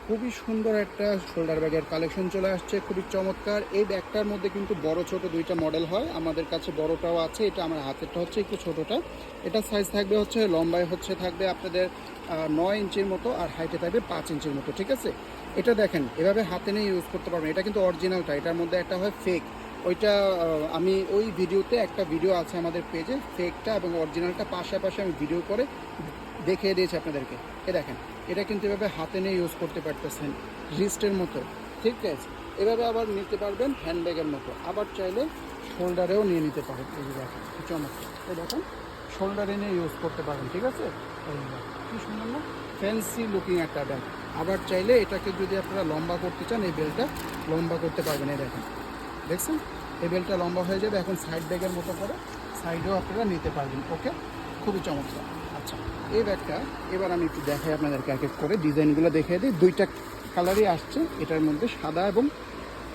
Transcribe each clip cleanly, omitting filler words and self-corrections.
খুবই সুন্দর একটা শোল্ডার ব্যাগের কালেকশন চলে আসছে, খুবই চমৎকার। এই ব্যাগটার মধ্যে কিন্তু বড় ছোট দুইটা মডেল হয়, আমাদের কাছে বড়টাও আছে। এটা আমার হাতেরটা হচ্ছে একটু ছোটোটা। এটা সাইজ থাকবে হচ্ছে লম্বায় হচ্ছে থাকবে আপনাদের 9 ইঞ্চির মতো, আর হাইটে থাকবে 5 ইঞ্চির মতো, ঠিক আছে। এটা দেখেন এভাবে হাতে নিয়ে ইউজ করতে পারবেন। এটা কিন্তু অরিজিনালটা, এটার মধ্যে একটা হয় ফেক। ওইটা আমি ওই ভিডিওতে একটা ভিডিও আছে আমাদের পেজে, ফেকটা এবং অরিজিনালটা পাশাপাশি আমি ভিডিও করে দেখিয়ে দিয়েছি আপনাদেরকে। এ দেখেন, এটা কিন্তু এভাবে হাতে নিয়ে ইউজ করতে পারতেছেন রিস্টের মতো, ঠিক আছে। এভাবে আবার নিতে পারবেন হ্যান্ডব্যাগের মতো, আবার চাইলে শোল্ডারেও নিয়ে নিতে পারেন। এই যে দেখেন কি চমৎকার, এই দেখেন শোল্ডারে নিয়ে ইউজ করতে পারেন, ঠিক আছে। এই দেখেন কি সুন্দর না, ফ্যান্সি লুকিং একটা ব্যাগ। আবার চাইলে এটাকে যদি আপনারা লম্বা করতে চান, এই বেলটা লম্বা করতে পারবেন। এই দেখেন, দেখছেন এই বেলটা লম্বা হয়ে যাবে। এখন সাইড ব্যাগের মতো করে সাইডেও আপনারা নিতে পারবেন। ওকে, খুবই চমৎকার। আচ্ছা, এই ব্যাগটা এবার আমি একটু দেখাই আপনাদেরকে, এক এক করে ডিজাইনগুলো দেখিয়ে দিই। দুইটা কালারই আসছে এটার মধ্যে, সাদা এবং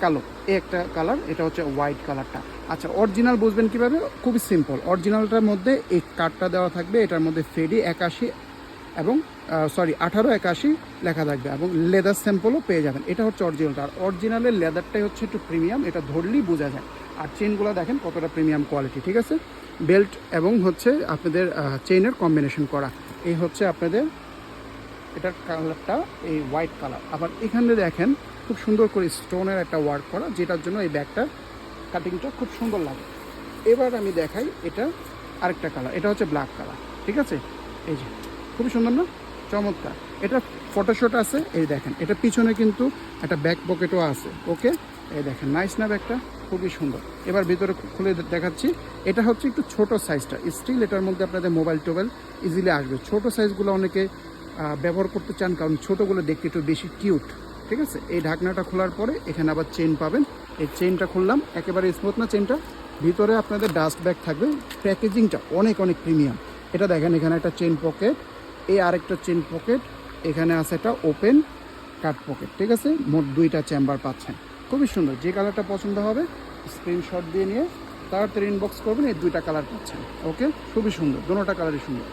কালো। এই একটা কালার, এটা হচ্ছে হোয়াইট কালারটা। আচ্ছা, অরিজিনাল বুঝবেন কীভাবে? খুবই সিম্পল। অরিজিনালটার মধ্যে এই কার্ডটা দেওয়া থাকবে, এটার মধ্যে ফেডি 81 এবং 1881 লেখা থাকবে, এবং লেদার স্যাম্পলও পেয়ে যাবেন। এটা হচ্ছে অরিজিনালটা। আর অরিজিনালের লেদারটাই হচ্ছে একটু প্রিমিয়াম, এটা ধরলেই বোঝা যায়। আর চেনগুলো দেখেন কতটা প্রিমিয়াম কোয়ালিটি, ঠিক আছে। বেল্ট এবং হচ্ছে আপনাদের চেইনের কম্বিনেশন করা। এই হচ্ছে আপনাদের এটার কালারটা, এই হোয়াইট কালার। আবার এখানে দেখেন খুব সুন্দর করে স্টোনের একটা ওয়ার্ক করা, যেটার জন্য এই ব্যাগটার কাটিংটা খুব সুন্দর লাগে। এবার আমি দেখাই এটা আরেকটা কালার, এটা হচ্ছে ব্ল্যাক কালার, ঠিক আছে। এই যে খুবই সুন্দর না, চমৎকার। এটা ফটোশট আছে, এই দেখেন এটা পিছনে কিন্তু একটা ব্যাক পকেটও আছে। ওকে, এই দেখেন নাইস না ব্যাগটা, খুবই সুন্দর। এবার ভিতরে খুলে দেখাচ্ছি। এটা হচ্ছে একটু ছোট সাইজটা, স্টিল এটার মধ্যে আপনাদের মোবাইল টোবাইল ইজিলি আসবে। ছোট সাইজগুলো অনেকে ব্যবহার করতে চান, কারণ ছোটোগুলো দেখতে একটু বেশি কিউট, ঠিক আছে। এই ঢাকনাটা খোলার পরে এখানে আবার চেন পাবেন। এই চেনটা খুললাম, একেবারে স্মুথ না চেনটা। ভিতরে আপনাদের ডাস্ট ব্যাগ থাকবে। প্যাকেজিংটা অনেক অনেক প্রিমিয়াম। এটা দেখেন, এখানে একটা চেন পকেট, এই আরেকটা চেন পকেট, এখানে আছে একটা ওপেন কাট পকেট, ঠিক আছে। মোট দুইটা চেম্বার পাচ্ছেন, খুবই সুন্দর। যে কালারটা পছন্দ হবে স্ক্রিনশট দিয়ে নিয়ে তাড়াতাড়ি ইনবক্স করবেন, এই দুইটা কালার পাচ্ছেন। ওকে, খুবই সুন্দর, দুটোটা কালারই সুন্দর।